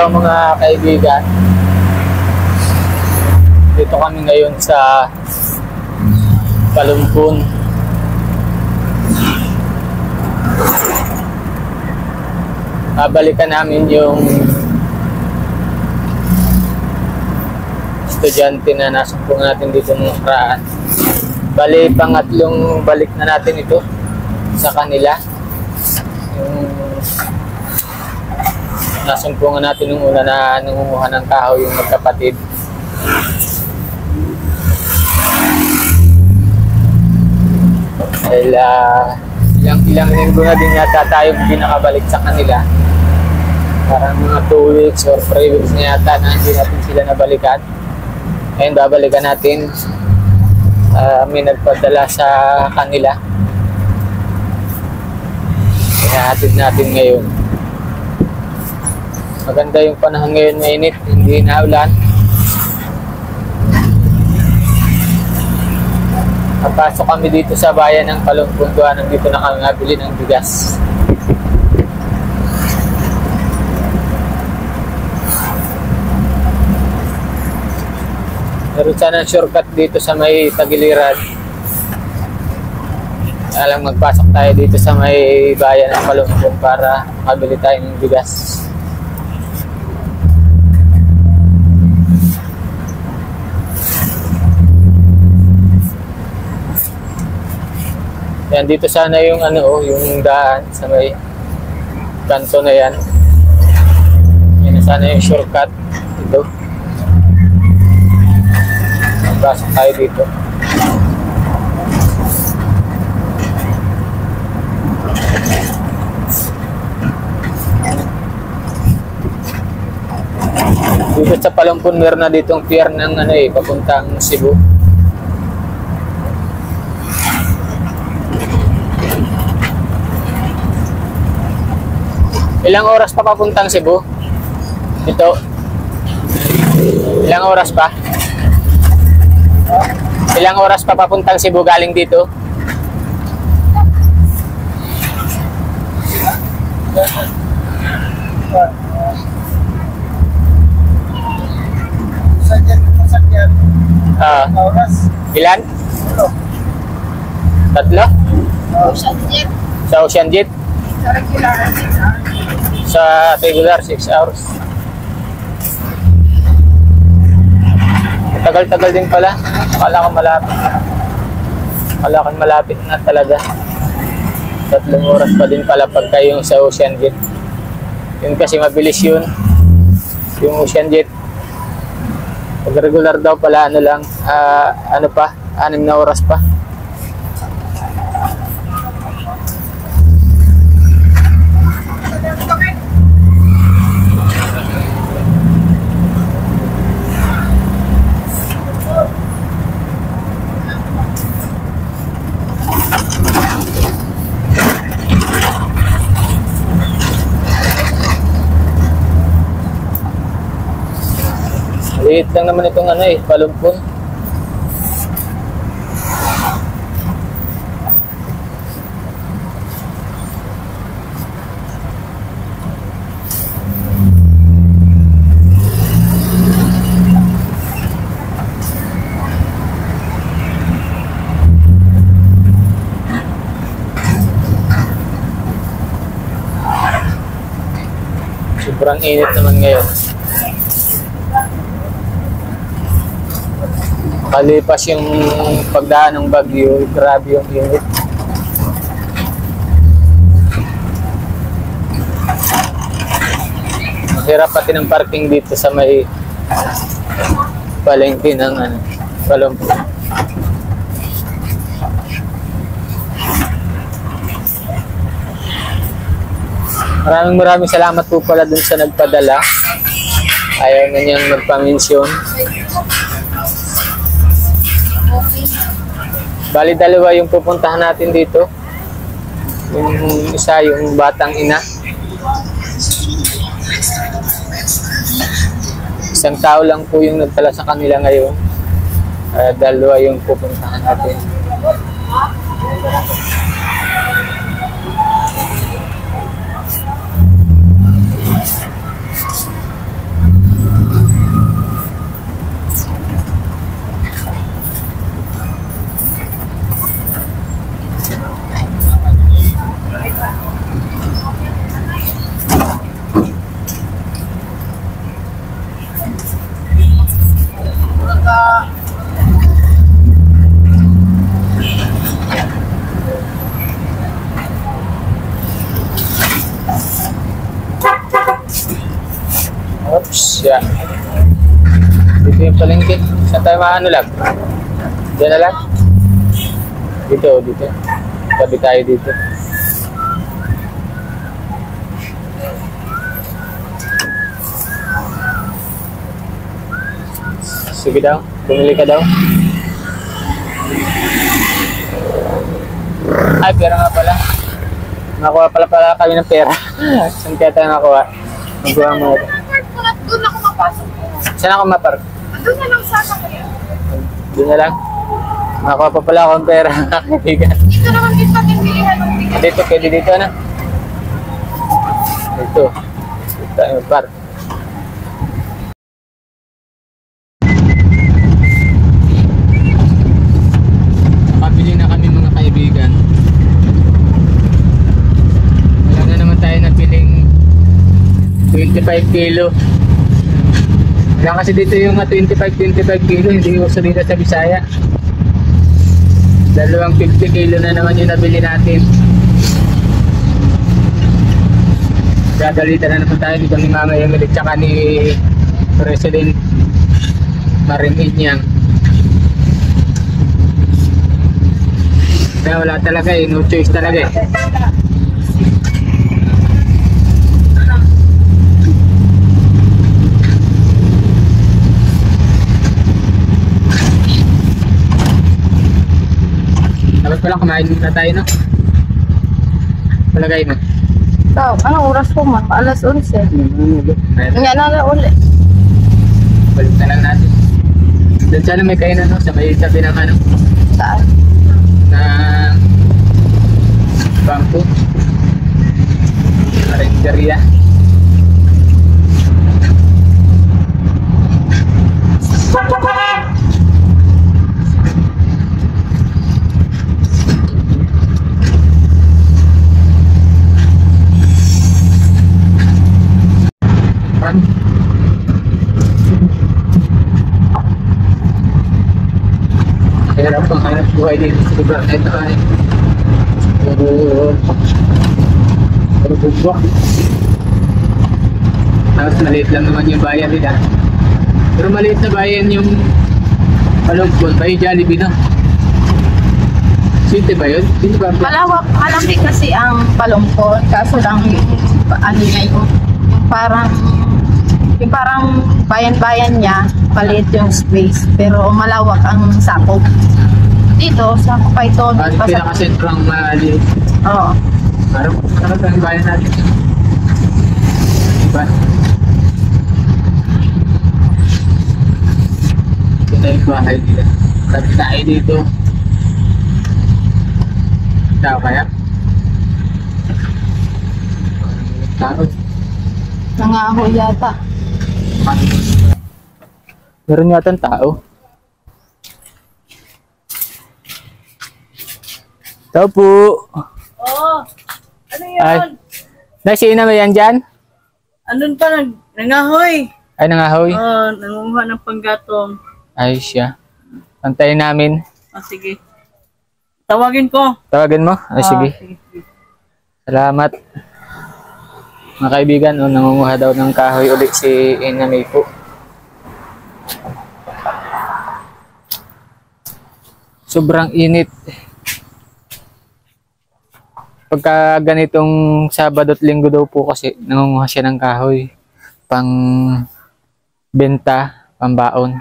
araw mga kaibigan. Dito kami ngayon sa Palumpon. Babalikan namin yung estudyante na nasumpong natin dito nung nakaraan. Bali, pangatlong balik na natin ito sa kanila. Yung nasumpungan natin nung una na nangunguha ng kahoy yung magkapatid. Dahil ilang linggo na din yata tayo hindi nakabalik sa kanila. Parang mga 2 weeks or 3 weeks na yata na hindi natin sila nabalikan. Ngayon babalikan natin. May nagpadala sa kanila. Inahatid natin ngayon. Maganda yung panahon ngayon, mainit, hindi na ulan. Napasok kami dito sa bayan ng Palumpon, nandito na kami nabili ng bigas. Meron sana shortcut dito sa may Tagiliran. Alam, magpasok tayo dito sa may bayan ng Palumpon para makabili tayo ng bigas. Yan, dito sana yung yung daan sa may kanto na yan. Yan sana yung shortcut dito. Pasok tayo dito. Dito sa Palumpon meron na ditong pier ng papuntang Cebu. Ilang oras pa papuntang Cebu? Ito. Ilang oras pa? Ilang oras pa papuntang Cebu galing dito? Oras. Ilan? 3? Sa Ocean Jet? Sa regular 6 hours. Tagal-tagal din pala. Akala ko malapit. Akala ko malapit na talaga. 3 oras pa din pala pagka yung sa Ocean Jet. Yun kasi mabilis yun. Yung Ocean Jet. Pag regular daw pala lang, 6 na oras pa. Liit lang naman itong Palumpon. Sobrang init naman ngayon. Kalipas yung pagdaan ng bagyo, grabe yung init. Mahirap pati ng parking dito sa may palengke ng Palumpon. Maraming salamat po pala dun sa nagpadala. Ayaw na niyang magpamensyon. Bali, 2 yung pupuntahan natin dito. Yung isa, yung batang ina. Isang tao lang po yung nagtala sa kanila ngayon. 2 yung pupuntahan natin. Oops, yeah. Dito yung palengke. Saan tayo maano lang? Diyan na lang? Dito. Tabi tayo dito. Sige daw, bumili ka daw. Ay, pera nga pala. Nakuha pala kami ng pera. Saan kaya tayo nakuha? Magawa mo. Doon ako mapasok. Saan ako mapark? Doon na lang sana kayo. Doon na lang. Nakuha pa pala ako ng pera. Kaibigan. Dito naman din pag-imbilihan ng ticket. Dito, pwede dito na. Dito. Dito tayo mapark. Nakabili na kami mga kaibigan. Wala na naman tayo nabiling 25 kilo. Wala kasi dito yung 25 kilo, hindi uso dito sa Bisaya. Dalawang 50 kilo na naman yung nabili natin. Gagalitan na naman tayo dito ni Mama Emily tsaka ni President Mariminyang. Kaya wala talaga eh, no choice talaga eh. Dapat pala kumain na tayo, no? Palagay mo. Ikaw, anong oras po man? Alas 11. Nga na ulit. Balik na lang natin. Doon sana may kainan, no? Sa may tabi ng ano? Saan? Na bangko. Karinderya. Hirap pang hanap buhay dito sa lugar na ito ay puro bubwak. Tapos maliit lang naman yung bayan nila. Pero maliit na bayan yung Palungkon, may Jollibee na. City ba yun? City ba? Malaki kasi ang Palungkon, kaso lang ano na yung parang bayan-bayan niya, palit yung space, pero malawak ang sakop. Dito, sa Kupayton. Parang pinakasentro ang maliit. Oo. Parang ang bayan natin. Diba? Ito na yung bahay nila. Sabi tayo dito. Tao kaya? Tao. Nangahoy yata. Meron yata ang tao. Tao po. Oo. Ano yun? Ay. Nasi na ba yan dyan? Andun pa, nangahoy. Ay, nangahoy. Oo, nangunguha ng panggatong. Ay, siya. Antayin namin. Sige. Tawagin ko. Tawagan mo? Ay, sige. Sige. Salamat. Mga kaibigan, nangunguha daw ng kahoy ulit si Ina May po. Sobrang init. Pagka ganitong Sabado at Linggo daw po kasi nangunguha siya ng kahoy pang benta, pambaon.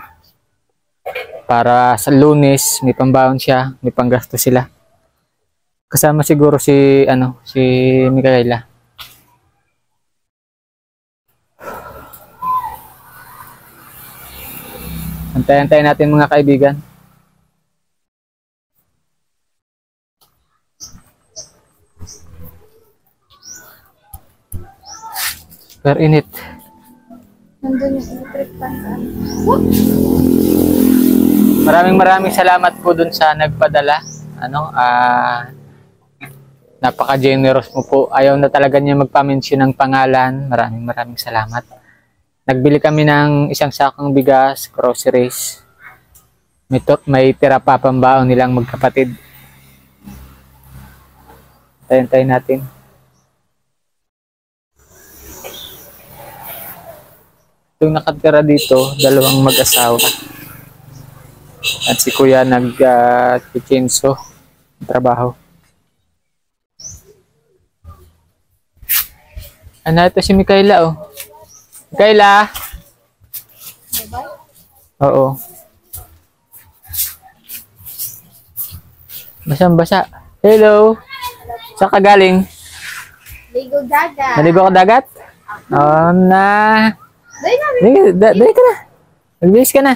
Para sa Lunes may pambaon siya, may panggasto sila. Kasama siguro si Micaela. Antayin natin mga kaibigan. Super init. Nandun yung electric fan. Maraming salamat po dun sa nagpadala. Napaka-generous mo po. Ayaw na talaga niya magpa-mention ng pangalan. Maraming salamat. Nagbili kami ng isang sakong bigas, groceries. may tira pa pambaon nilang magkapatid. Tayin natin. Itong nakatira dito, dalawang mag-asawa. At si kuya nag-chinso trabaho. Ano ito si Mikaela, oh. Mikaela? Oo. Basang-basa. Hello. Saan ka galing? Ligo dagat. Naligo ka dagat? Oo na. Dali ka na. Nagbihis ka na.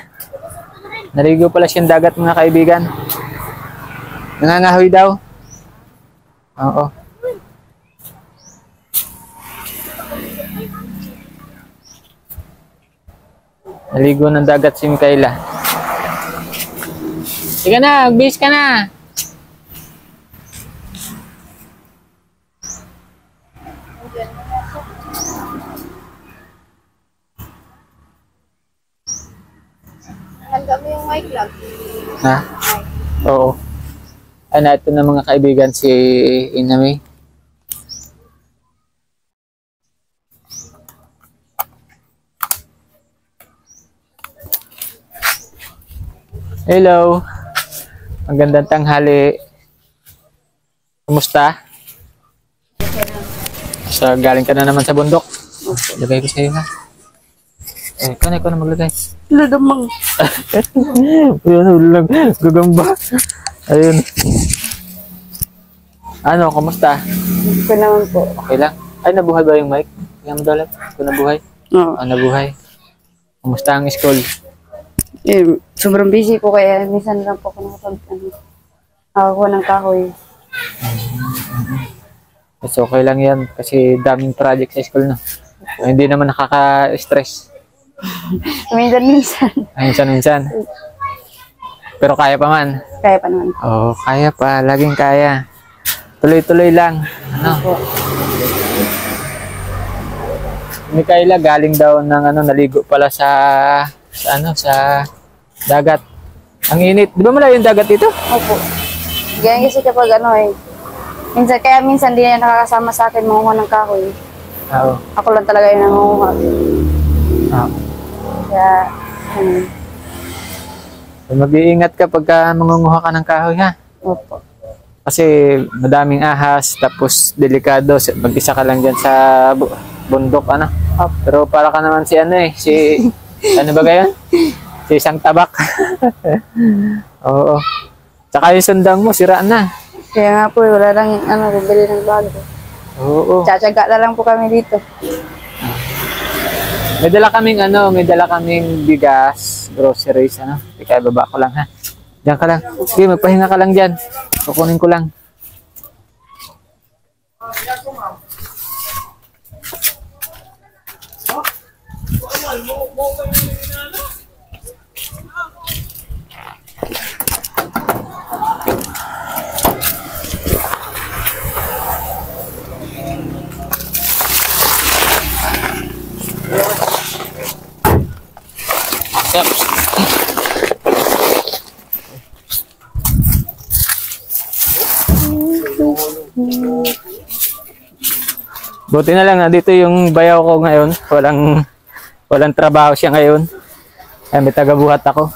Naligo pala siyang dagat, mga kaibigan. Nangangahoy daw. Oo. Naligo ng dagat si Mikaela. Sige na, magbihis ka na. Hanggang mo yung mic lang. Ha? Oo. Ano, ito na mga kaibigan si Inami. Hello. Magandang tanghali. Kumusta? Galing ka na naman sa bundok. Lagay ko sa'yo, ha? Ikaw na maglagay. Ladamang. Ayun lang. Gagamba. Ayun. Ano, kumusta? Hindi ko naman po. Okay lang. Ay, nabuhay ba yung mic? Yung dalat? Kung nabuhay? Oo. Nabuhay. Kumusta ang school? Sobrang busy po kaya minsan lang po ako nakakuha ng kahoy. It's okay lang yan kasi daming project sa school, no? Hindi naman nakaka-stress. Minsan. Minsan. Pero kaya pa man. Kaya pa naman. Oo, kaya pa. Laging kaya. Tuloy-tuloy lang. Ano? Mikaela galing daw ng naligo pala sa dagat. Ang init. Di ba malayo yung dagat dito? Opo. Ganyan kasi kapag minsan di na nakakasama sa akin manguha ng kahoy. Oo. Ako lang talaga yung nangunguha. Oo. Kaya, Mag-iingat ka pagka mangunguha ka ng kahoy, ha? opo. Kasi madaming ahas, tapos delikado. Mag-isa ka lang dyan sa bundok, ano? Opo. Pero para ka naman si ano ba gayon? Si isang tabak. Oo. Tsaka yung sundang mo, siraan na. Kaya nga po, wala lang bibili ng bago. Oo. Tsatsaga na lang po kami dito. May dala kaming bigas, groceries, Kaya baba ko lang, ha? Diyan ka lang. Sige, magpahinga ka lang dyan. Kukunin ko lang. Buti na lang dito yung bayaw ko ngayon. Walang trabaho siya ngayon. Ay, may tagabuhat ako.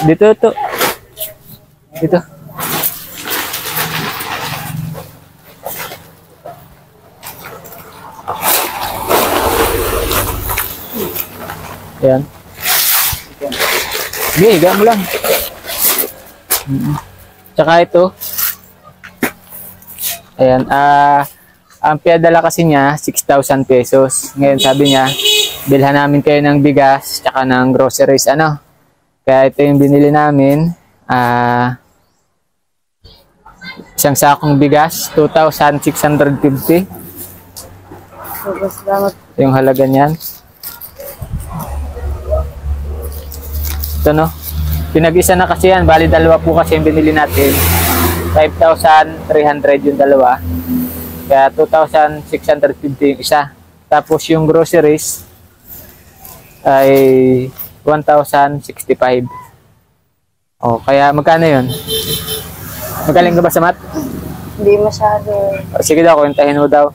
Dito. Ayan. Sige, higa mo lang. Tsaka ito. Ayan, ang pinadala kasi niya, 6,000 pesos. Ngayon sabi niya, bilhan namin kayo ng bigas, tsaka ng groceries, Kaya ito yung binili namin. Isang sakong bigas, 2,650. Salamat. Yung halaga niyan. Ito, no? Pinag-isa na kasi yan. Bali, dalawa po kasi yung binili natin. 5,300 yung dalawa. Kaya 2,650 yung isa. Tapos yung groceries ay 1,065. O, kaya magkano yun? Magaling ka ba sa math? Hindi masyado. O, sige daw, kwentahin mo daw.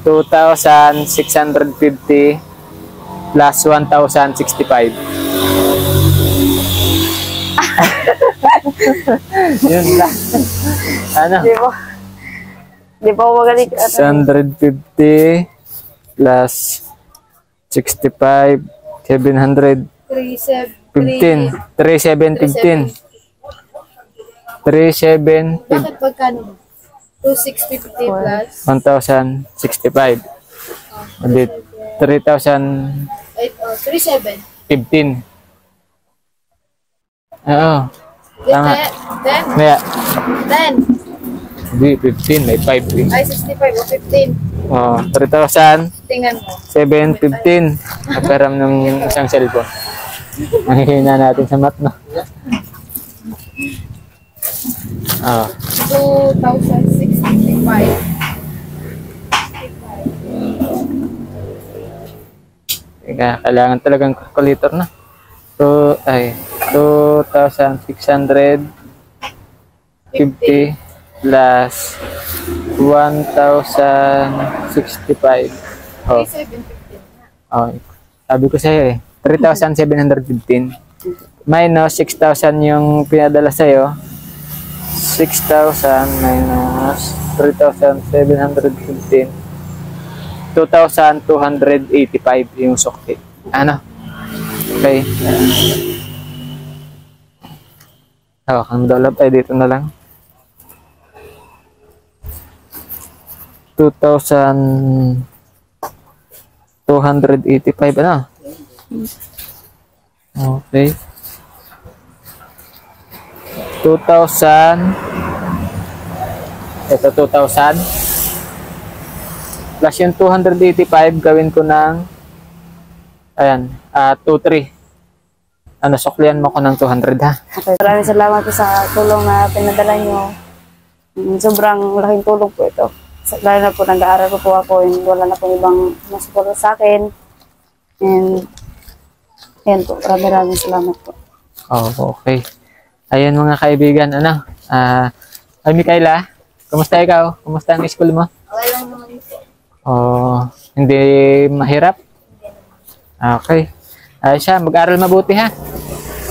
2,650 plus 1,065. Yun lang. Ano? Di pa ako magaling. 650 plus 65, 700. 15. 3715. 37 Bakit pagkano? 2,650 plus 1,065. Hindi, 3,015. 3,700. Oo. Tama. Then, Maya, 10. hindi, 15. May 5 din. Ay, 65 o 15. Oo, 3,715. Tingnan mo. Naparam ng isang cellphone. Mahihina natin sa math, no? Oo. 2,665. Kailangan talagang calculator na. 2,650 plus 1,065. Oh. 3,715. Oh. Sabi ko sa'yo eh. 3,715 minus 6,000 yung pinadala sa'yo. 6,000 minus 3,715. 2,285 yung sukli. Ano? Okay. Hawakan mo daw lab. Ay, dito na lang. 2,285. Ano? Okay. 2,000. Ito, 2,000. Plus yung 285, gawin ko ng, ayan, 2,300. Ano, suklian mo ko ng 200, ha? Okay. Maraming salamat po sa tulong na pinadala nyo. Sobrang laking tulong po ito. Lalo na po, nag-aaral po ako and wala na pong ibang masuporta sa akin. And, yan po, maraming salamat po. Oh, okay. Ayun mga kaibigan, ano? Ay, Mikaela, kumusta ikaw? Kumusta ang school mo? Okay lang naman ito. Oh, hindi mahirap? Okay. Ay siya, mag-aral mabuti ha.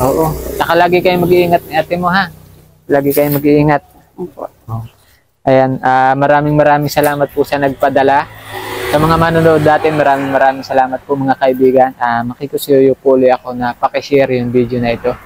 Oo. Saka lagi kayong mag-iingat ni ate mo ha. Lagi kayong mag-iingat. Opo. Oh. Ayan, maraming salamat po sa nagpadala. Sa mga manonood natin, maraming salamat po mga kaibigan. Makikusuyo po ulit ako na pakishare yung video na ito.